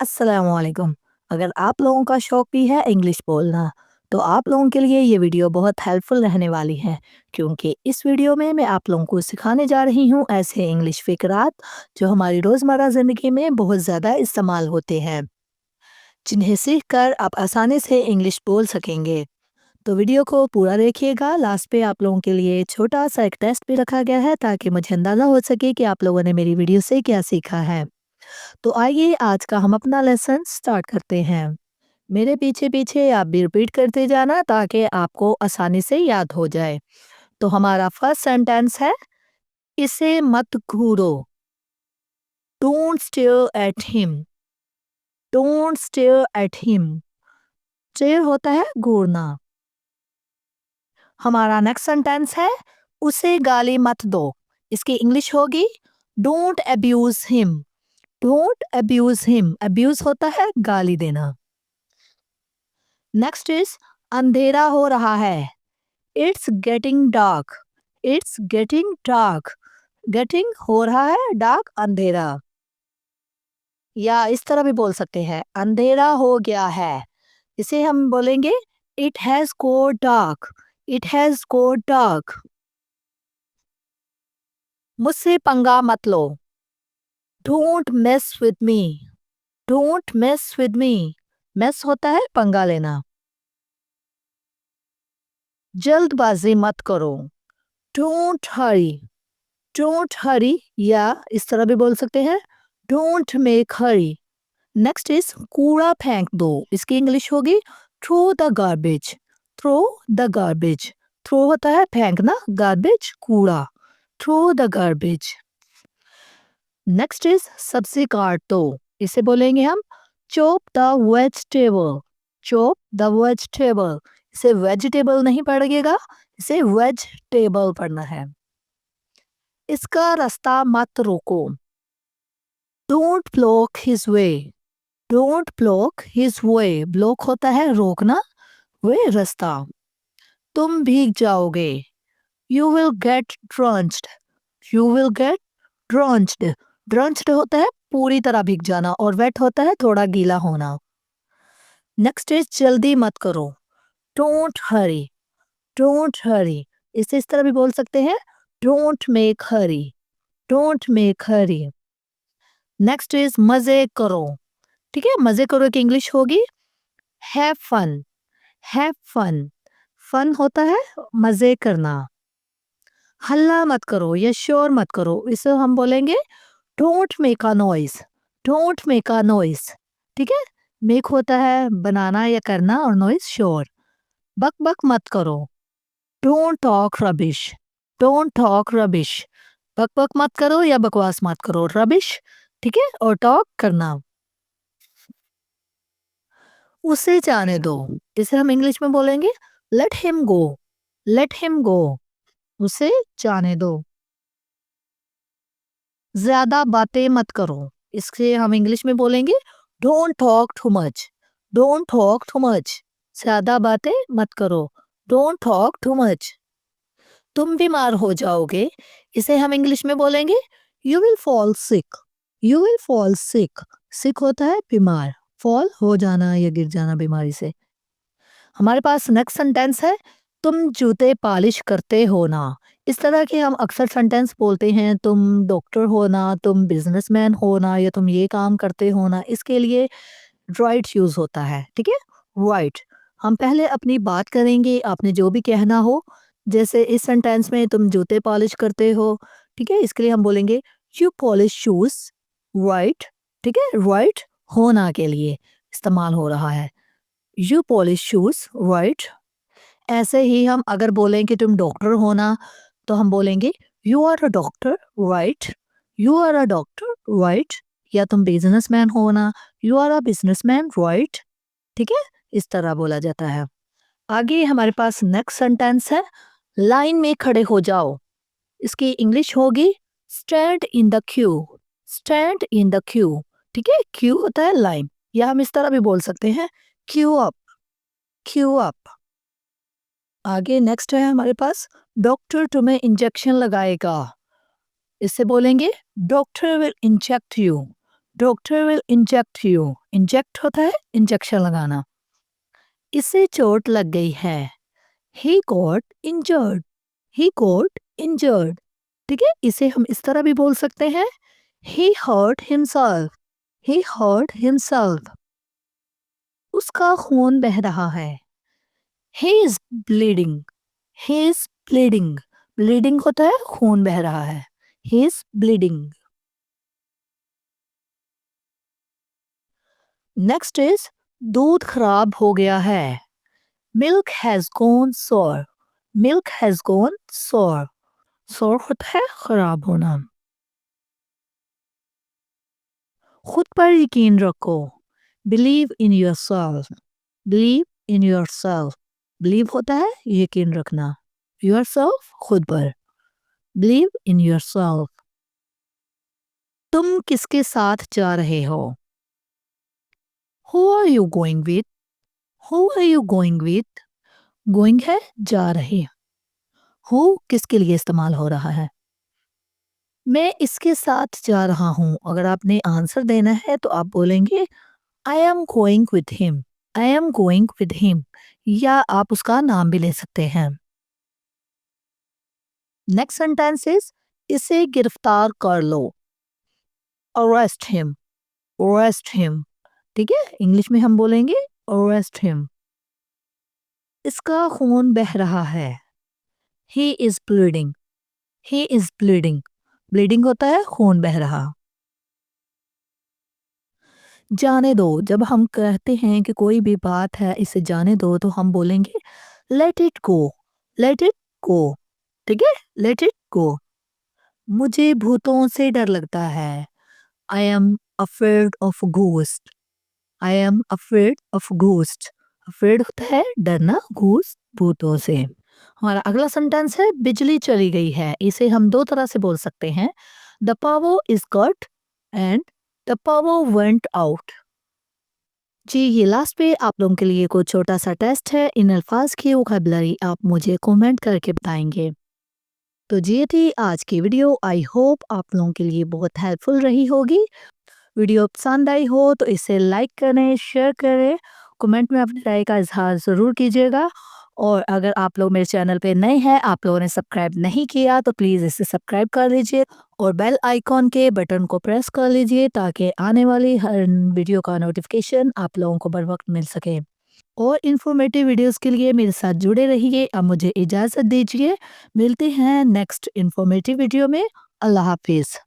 अस्सलामुअलैकुम। अगर आप लोगों का शौक भी है इंग्लिश बोलना, तो आप लोगों के लिए ये वीडियो बहुत हेल्पफुल रहने वाली है, क्योंकि इस वीडियो में मैं आप लोगों को सिखाने जा रही हूँ ऐसे इंग्लिश फ़िक़रात जो हमारी रोज़मर्रा ज़िंदगी में बहुत ज़्यादा इस्तेमाल होते हैं, जिन्हें सीख कर आप आसानी से इंग्लिश बोल सकेंगे। तो वीडियो को पूरा देखिएगा, लास्ट पे आप लोगों के लिए छोटा-सा एक टेस्ट भी रखा गया है ताकि मुझे अंदाज़ा हो सके कि आप लोगों ने मेरी वीडियो से क्या सीखा है। तो आइए आज का हम अपना लेसन स्टार्ट करते हैं। मेरे पीछे-पीछे आप भी रिपीट करते जाना ताकि आपको आसानी से याद हो जाए। तो हमारा फर्स्ट सेंटेंस है, इसे मत घूरो। Don't stare at him. Don't stare at him. Stare होता है घूरना। हमारा नेक्स्ट सेंटेंस है, उसे गाली मत दो। इसकी इंग्लिश होगी, don't abuse him. Don't abuse him. Abuse होता है गाली देना। नेक्स्ट इज, अंधेरा हो रहा है। It's getting dark. It's getting dark. Getting हो रहा है, डार्क अंधेरा। या इस तरह भी बोल सकते हैं, अंधेरा हो गया है। इसे हम बोलेंगे, it has go dark. It has go dark. मुझसे पंगा मत लो। Don't mess with me. Don't mess with me. Mess होता है पंगा लेना। जल्दबाजी मत करो। Don't hurry. डोंट हरी या इस तरह भी बोल सकते हैं, don't make hurry. Next is, कूड़ा फेंक दो। इसकी इंग्लिश होगी, throw the garbage. Throw the garbage. Throw होता है फेंकना, गार्बेज कूड़ा। Throw the garbage. Next is, सब्जी काट दो। इसे बोलेंगे हम, chop the vegetable. Chop the vegetable. इसे वेजिटेबल नहीं पढ़िएगा, इसे वेजिटेबल पढ़ना है। इसका रास्ता मत रोको। Don't block his way. Don't block his way. Block होता है रोकना, वे रास्ता। तुम भीग जाओगे। You will get drenched. You will get drenched. Drenched होता है पूरी तरह भीग जाना और वेट होता है थोड़ा गीला होना। नेक्स्ट इज, जल्दी मत करो। Don't hurry. Don't hurry. इसे इस तरह भी बोल सकते हैं, don't make hurry. Don't make hurry. Next is, मजे करो। ठीक है, मजे करो की इंग्लिश होगी, have fun. Have fun. Fun होता है मजे करना। हल्ला मत करो या शोर मत करो, इसे हम बोलेंगे, don't make a noise. Don't make a noise. ठीक है, मेक होता है बनाना या करना और नॉइस शोर। बक बक मत करो। Don't talk rubbish. Don't talk rubbish. बक बक मत करो या बकवास मत करो, रबिश। ठीक है, और टॉक करना। उसे जाने दो। इसे हम इंग्लिश में बोलेंगे, let him go. Let him go. उसे जाने दो। ज्यादा बातें मत करो। इससे हम इंग्लिश में बोलेंगे, don't talk too much. Don't talk too much. ज्यादा बातें मत करो, डोंट टॉक टू मच। तुम बीमार हो जाओगे। इसे हम इंग्लिश में बोलेंगे, you will fall sick. You will fall sick. Sick होता है बीमार, फॉल हो जाना या गिर जाना बीमारी से। हमारे पास नेक्स्ट सेंटेंस है, तुम जूते पॉलिश करते हो ना। इस तरह के हम अक्सर सेंटेंस बोलते हैं, तुम डॉक्टर हो ना, तुम बिजनेसमैन हो ना, या तुम ये काम करते हो ना। इसके लिए राइट यूज होता है। ठीक है, राइट। हम पहले अपनी बात करेंगे, आपने जो भी कहना हो। जैसे इस सेंटेंस में, तुम जूते पॉलिश करते हो। ठीक है, इसके लिए हम बोलेंगे, यू पॉलिश शूज। राइट। ठीक है, राइट होना के लिए इस्तेमाल हो रहा है, यू पॉलिश शूज। राइट। ऐसे ही हम अगर बोलें कि तुम डॉक्टर हो ना, तो हम बोलेंगे, you are a doctor. Right. You are a doctor. Right. या तुम बिजनेसमैन हो ना, you are a businessman. Right. ठीक है, इस तरह बोला जाता है। आगे हमारे पास नेक्स्ट सेंटेंस है, लाइन में खड़े हो जाओ। इसकी इंग्लिश होगी, stand in the queue. Stand in the queue. ठीक है, क्यू होता है लाइन, या हम इस तरह भी बोल सकते हैं, क्यू अप। Q up. आगे नेक्स्ट है हमारे पास, डॉक्टर तुम्हें इंजेक्शन लगाएगा। इससे बोलेंगे, doctor will inject you. Doctor will inject you. Inject होता है इंजेक्शन लगाना। इसे चोट लग गई है। He got injured. He got injured. ठीक है, इसे हम इस तरह भी बोल सकते हैं, ही हर्ट हिमसेल्फ। ही हर्ट हिमसेल्फ। उसका खून बह रहा है। He is bleeding. He is bleeding. Bleeding होता है खून बह रहा है। He is bleeding. Next is दूध खराब हो गया है। मिल्क हैज गॉन सोर। मिल्क हैज गॉन सोर। सोर होता है खराब होना। खुद पर यकीन रखो। Believe in yourself. Believe in yourself. Believe होता है यकीन रखना। योर सेल्फ खुद पर। Believe in yourself. तुम किसके साथ जा रहे हो? Who are you going with? Who are you going with? Going है जा रहे। हु किसके लिए इस्तेमाल हो रहा है? मैं इसके साथ जा रहा हूँ। अगर आपने आंसर देना है तो आप बोलेंगे I am going with him. I am going with him. या आप उसका नाम भी ले सकते हैं। नेक्स्ट सेंटेंस इज इसे गिरफ्तार कर लो। Arrest him. Arrest him. ठीक है, इंग्लिश में हम बोलेंगे अरेस्ट हिम। इसका खून बह रहा है। He is bleeding. He is bleeding. Bleeding होता है खून बह रहा। जाने दो। जब हम कहते हैं कि कोई भी बात है इसे जाने दो तो हम बोलेंगे let it go. Let it go. ठीक है, लेट इट गो। मुझे भूतों से डर लगता है। I am afraid of ghost. I am afraid of ghost. Afraid होता है डरना, घोस्ट भूतों से। हमारा अगला सेंटेंस है बिजली चली गई है। इसे हम दो तरह से बोल सकते हैं, the power is cut and the power went out. जी, ये लास्ट पे आप लोगों के लिए कुछ छोटा सा टेस्ट है। इन अल्फाज की वोकैबुलरी आप मुझे कमेंट करके बताएंगे। तो ये थी आज की वीडियो। आई होप आप लोगों के लिए बहुत हेल्पफुल रही होगी। वीडियो पसंद आई हो तो इसे लाइक करें, शेयर करें, कमेंट में अपनी राय का इजहार ज़रूर कीजिएगा। और अगर आप लोग मेरे चैनल पे नए हैं, आप लोगों ने सब्सक्राइब नहीं किया तो प्लीज़ इसे सब्सक्राइब कर लीजिए और बेल आइकॉन के बटन को प्रेस कर लीजिए ताकि आने वाली हर वीडियो का नोटिफिकेशन आप लोगों को बर वक्त मिल सके। और इन्फॉर्मेटिव वीडियोस के लिए मेरे साथ जुड़े रहिए। अब मुझे इजाज़त दीजिए। मिलते हैं नेक्स्ट इन्फॉर्मेटिव वीडियो में। अल्लाह हाफिज़।